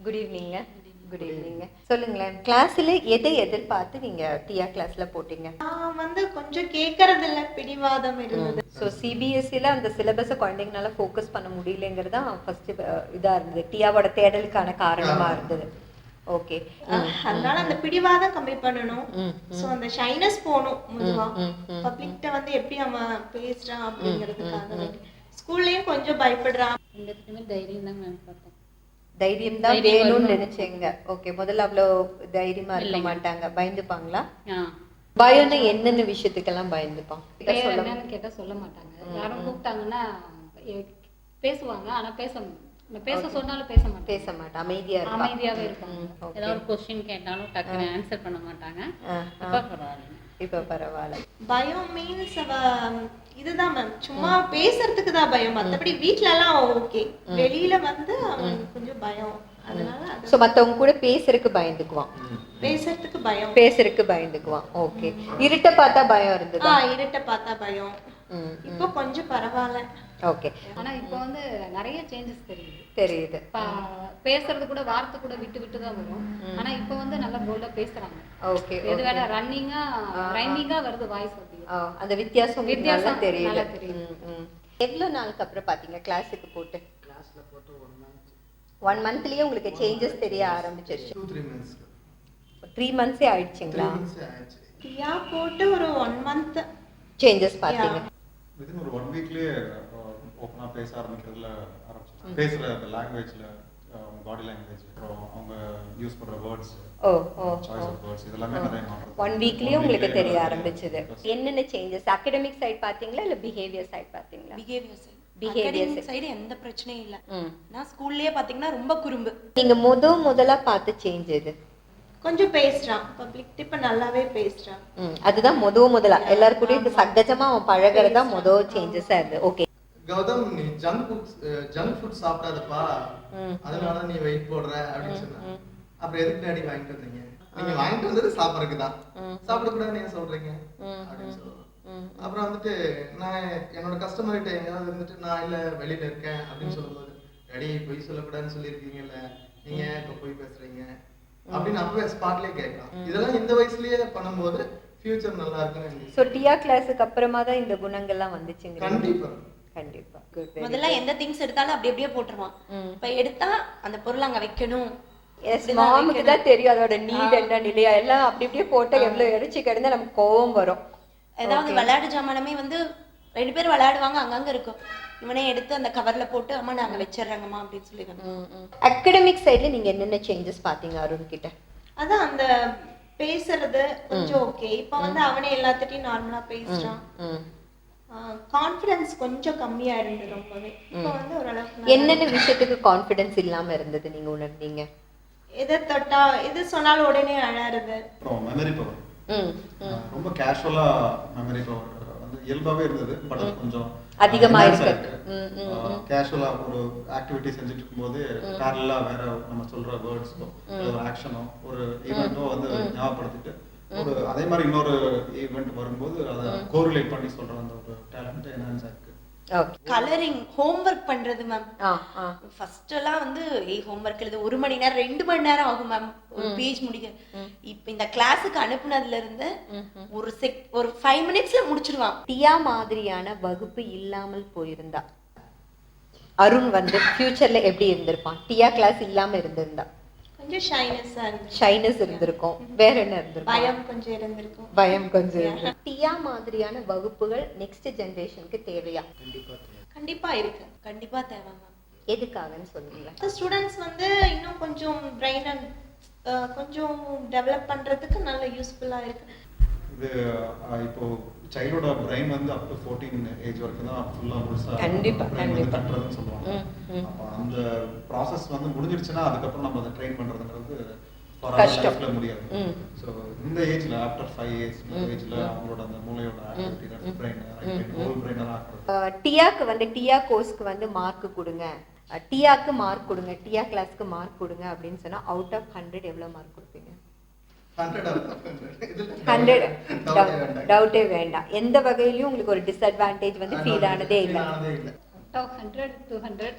Good evening. Good evening. சொல்லுங்களேன், கிளாஸ்ல எதை எதிர்பார்த்து நீங்க டிஆ கிளாஸ்ல போட்டீங்க? நான் வந்து கொஞ்சம் கேட்கறது இல்ல, பிடிவாதம் இருந்தது. ஸோ சிபிஎஸ்சியில் அந்த சிலபஸை குழந்தைங்களால ஃபோக்கஸ் பண்ண முடியலங்கிறது தான் ஃபர்ஸ்ட் இதாக இருந்தது, டிஆவோட தேடலுக்கான காரணமாக இருந்தது. ஓகே, அதனால அந்த பிடிவாதம் கம்மி பண்ணணும். சோ அந்த ஷைனஸ் போகணும். முதுவா பப்ளிக்ட்ட வந்து எப்படி அவன் பேசுறான் அப்படிங்கிறதுக்காக. ஸ்கூல்லயும் கொஞ்சம் பயப்படுறான். தைரியம் தான் மேம் பார்த்தோம். தைரியம் தான் வேணும்னு நினைச்சேங்க. ஓகே, முதல்ல அவ்வளோ தைரியமா இருக்க மாட்டாங்க, பயந்துப்பாங்களா? பயம்னா என்னென்ன விஷயத்துக்கெல்லாம் பயந்துப்பான்? என்னன்னு கேட்டா சொல்ல மாட்டாங்க. யாரும் கூப்பிட்டாங்கன்னா பேசுவாங்க, ஆனா பேச சொன்னாலும் பேச மாட்டான். அமைதியாவே இருப்பாங்க. ஏதாவது ஒரு கொஸ்டின் கேட்டாலும் டக்குன்னு ஆன்சர் பண்ண மாட்டாங்க. இப்ப பரவாயில்ல. பயம் மீன்ஸ் இதுதான் மேம், சும்மா பேசுறதுக்கு தான் பயம். மத்தபடி வீட்ல எல்லாம் ஓகே, வெளியில வந்து அவன் கொஞ்சம் பயம். அதனால சோ மத்தவங்க கூட பேசுறதுக்கு பயந்துக்குவான். பேசுறதுக்கு பயந்துக்குவான். ஓகே, இருட்ட பார்த்தா பயம் இருந்தது. இருட்ட பார்த்தா பயம். இப்போ கொஞ்சம் பரவாயில்ல. ஓகே, ஆனா இப்போ வந்து நிறைய சேஞ்சஸ் தெரியுது. பேசுறது கூட வார்த்தை கூட விட்டு தான் வரும். ஆனா இப்போ வந்து நல்லா போல்டா பேசுறாங்க. ஓகே, எது வேணா ரைமிங்கா வருது வாய்ஸ். அந்த வித்தியாசம் தெரியுது. எவ்வளவு நாளுக்கு அப்புறம் பாத்தீங்க கிளாஸுக்கு போட்டு? கிளாஸ்ல போட்டு 1 மந்த்லயே உங்களுக்கு சேஞ்சஸ் தெரிய ஆரம்பிச்சிருச்சு? 3 மந்த்ஸே ஆயிடுச்சுங்களா? டிஆ போட்டு ஒரு 1 மந்த் சேஞ்சஸ் பாத்தீங்க? வித்தின் ஒரு 1 வீக்லயே ஓபனா பேச ஆரம்பிக்கிறதுல ஆரம்பிச்சு. பேசுற லாங்குவேஜ்ல பாடி லாங்குவேஜ், அப்புறம் அவங்க யூஸ் பண்ற வேர்ட்ஸ், சாய்ஸ் ஆஃப் வேர்ட்ஸ், இதெல்லாம் நிறைய மாறுது. 1 வீக்லயே உங்களுக்கு தெரிய ஆரம்பிச்சது. என்னென்ன சேஞ்சஸ்? அகாடமிக் சைடு பாத்தீங்களா இல்ல பிஹேவியர் சைடு பாத்தீங்களா? பிஹேவியர் சைடு எந்த பிரச்சனையும் இல்ல. நான் ஸ்கூல்லயே பாத்தீங்கன்னா ரொம்ப குறும்பு. நீங்க முதல்ல பார்த்த சேஞ்ச் எது? கொஞ்சம் பேசுறான், பப்ளிக் இப்ப நல்லாவே பேசுறான். அதுதான் முதல்ல எல்லாரும் கூட இந்த சகஜமா அவன் பழகுறதா சேஞ்சஸா இருக்கு. ஓகே கௌதம், நீ ஜங்க் ஃபுட் சாப்பிடாதப்பா, அதனால நீ வெயிட் போடுற அப்படின்னு சொன்னா, அப்புறம் எதுக்கு டாடி வாங்கிட்டு வந்தீங்க? நீங்க வாங்கிட்டு வந்தது சாப்பிடறதுக்கு தான், சாப்பிடக்கூடாதுன்னு நீங்க சொல்றீங்க அப்படின்னு சொல்லுவோம். அப்புறம் வந்துட்டு நான் என்னோட கஸ்டமர்கிட்ட எங்கேயாவது வந்துட்டு நான் இல்ல வெளியில இருக்கேன் அப்படின்னு சொல்லும்போது, டாடி பொய் சொல்லக்கூடாதுன்னு சொல்லியிருக்கீங்கல்ல, நீங்க இப்ப பொய் பேசுறீங்க அப்படின்னு அப்பவே ஸ்பாட்லயே கேட்கலாம். இதெல்லாம் இந்த வயசுலயே பண்ணும்போது ஃபியூச்சர் நல்லா இருக்குன்னு. சோ டிஆ கிளாஸுக்கு அப்புறமா தான் இந்த குணங்கள்லாம் வந்துச்சுங்க. கண்டிப்பா. முதல்ல எந்த திங்ஸ் எடுத்தாலும் அப்படியே போட்டுருவான். இப்ப எடுத்தா அந்த பொருள் அங்க வைக்கணும். மாமுக்கு தான் தெரியும் அதோட நீட் என்ன நிலையா, எல்லாம் அப்படியே போட்டா எவ்வளவு எரிச்சு கிடந்தா நமக்கு கோவம் வரும். ஏதாவது விளையாடு ஜாமானமே வந்து 2 பேர் விளையாடுவாங்க, அங்கங்க இருக்கும். இவனே எடுத்து அந்த கவர்ல போட்டு அம்மா நாங்க வச்சிடறாங்கம்மா அப்படின்னு சொல்லிடுவாங்க. அகாடமிக் சைடுல நீங்க என்னென்ன சேஞ்சஸ் பாத்தீங்க அருண் கிட்ட? அதான் அந்த பேசுறது கொஞ்சம் ஓகே. இப்ப வந்து அவனே எல்லாத்திட்டையும் நார்மலா பேசுறான். கான்ஃபிடன்ஸ் கொஞ்சம் கம்மியா இருந்தது ரொம்பவே. இப்போ வந்து ஓரளவுக்கு. என்னென்ன விஷயத்துக்கு கான்ஃபிடன்ஸ் இல்லாம இருந்தது நீங்க உணர்ந்தீங்க? எதை தொட்டா எது சொன்னாலும் உடனே அழறது. அப்புறம் மெமரி பவர் ரொம்ப கேஷுவலா மெமரி பவர் வந்து இயல்பாவே இருந்தது. பட் கொஞ்சம் அதிகமா இருக்கு. கேஷுவலா ஒரு ஆக்டிவிட்டி செஞ்சுட்டு இருக்கும்போது பேரலா வேற நம்ம சொல்ற வேர்ட்ஸோ ஒரு ஆக்ஷனோ ஒரு ஈவெண்ட்டோ வந்து ஞாபகப்படுத்திட்டு ஒரு அதே மாதிரி இன்னொரு ஈவெண்ட் வரும்போது அதை கோரிலேட் பண்ணி சொல்ற அந்த ஒரு டேலண்ட் என்ஹான்ஸ் ஆயிருக்கு. கலரிங் ஹோம்வொர்க் பண்றது மேம். ஃபர்ஸ்ட் எல்லாம் வந்து ஹோம்வொர்க் எழுத 1 மணி நேரம் 2 மணி நேரம் ஆகும் மேம் ஒரு பேஜ் முடிக்க. இப்ப இந்த கிளாஸுக்கு அனுப்புனதுல இருந்து ஒரு 5 மினிட்ஸ்ல முடிச்சிடுவான். டிஆ மாதிரியான வகுப்பு இல்லாமல் போயிருந்தா அருண் வந்து ஃபியூச்சர்ல எப்படி இருந்திருப்பான்? டிஆ கிளாஸ் இல்லாம இருந்திருந்தா கொஞ்சம் ஷைனஸ் இருந்திருக்கும். வேற என்ன இருந்திருக்கும்? பயம் கொஞ்சம் இருந்திருக்கும். டிஆ மாதிரியான வகுப்புகள் நெக்ஸ்ட் ஜெனரேஷனுக்கு தேவையா? கண்டிப்பா இருக்கு. கண்டிப்பா தேவை மேம். எதுக்காகன்னு சொல்லுங்க. ஸ்டூடெண்ட்ஸ் வந்து இன்னும் கொஞ்சம் பிரெயின் கொஞ்சம் டெவலப் பண்றதுக்கு நல்ல யூஸ்ஃபுல்லா இருக்கு. இது இப்போ சைல்டோட பிரெயின் வந்து அப் டு 14 ஏஜ் வரைக்கும் தான் ஃபுல்லா முழுசா கண்டிப்பா கட்டுறதுன்னு சொல்லுவாங்க. அப்ப அந்த ப்ராசஸ் வந்து முடிஞ்சிருச்சுன்னா அதுக்கப்புறம் நம்ம அதை ட்ரெயின் பண்றதுங்கிறது லைஃப்ல முடியாது. ஸோ இந்த ஏஜ்ல ஆஃப்டர் 5 இயர்ஸ் ஏஜ்ல அவங்களோட அந்த மூளையோட ஆக்டிவிட்டி பிரெயின் ஹோல் பிரெயினெல்லாம் ஆக்குறது. டிஆக்கு வந்து டிஆ கோர்ஸ்க்கு வந்து மார்க் கொடுங்க, டிஆக்கு மார்க் கொடுங்க, டிஆ கிளாஸ்க்கு மார்க் கொடுங்க அப்படின்னு சொன்னா அவுட் ஆஃப் 100 எவ்வளவு மார்க் கொடுப்பீங்க? 100 டவுட்டே வேண்டாம். எந்த வகையிலயும் உங்களுக்கு ஒரு டிஸ்அட்வான்டேஜ் வந்து ஃபீல் ஆனதே இல்லை. 100 200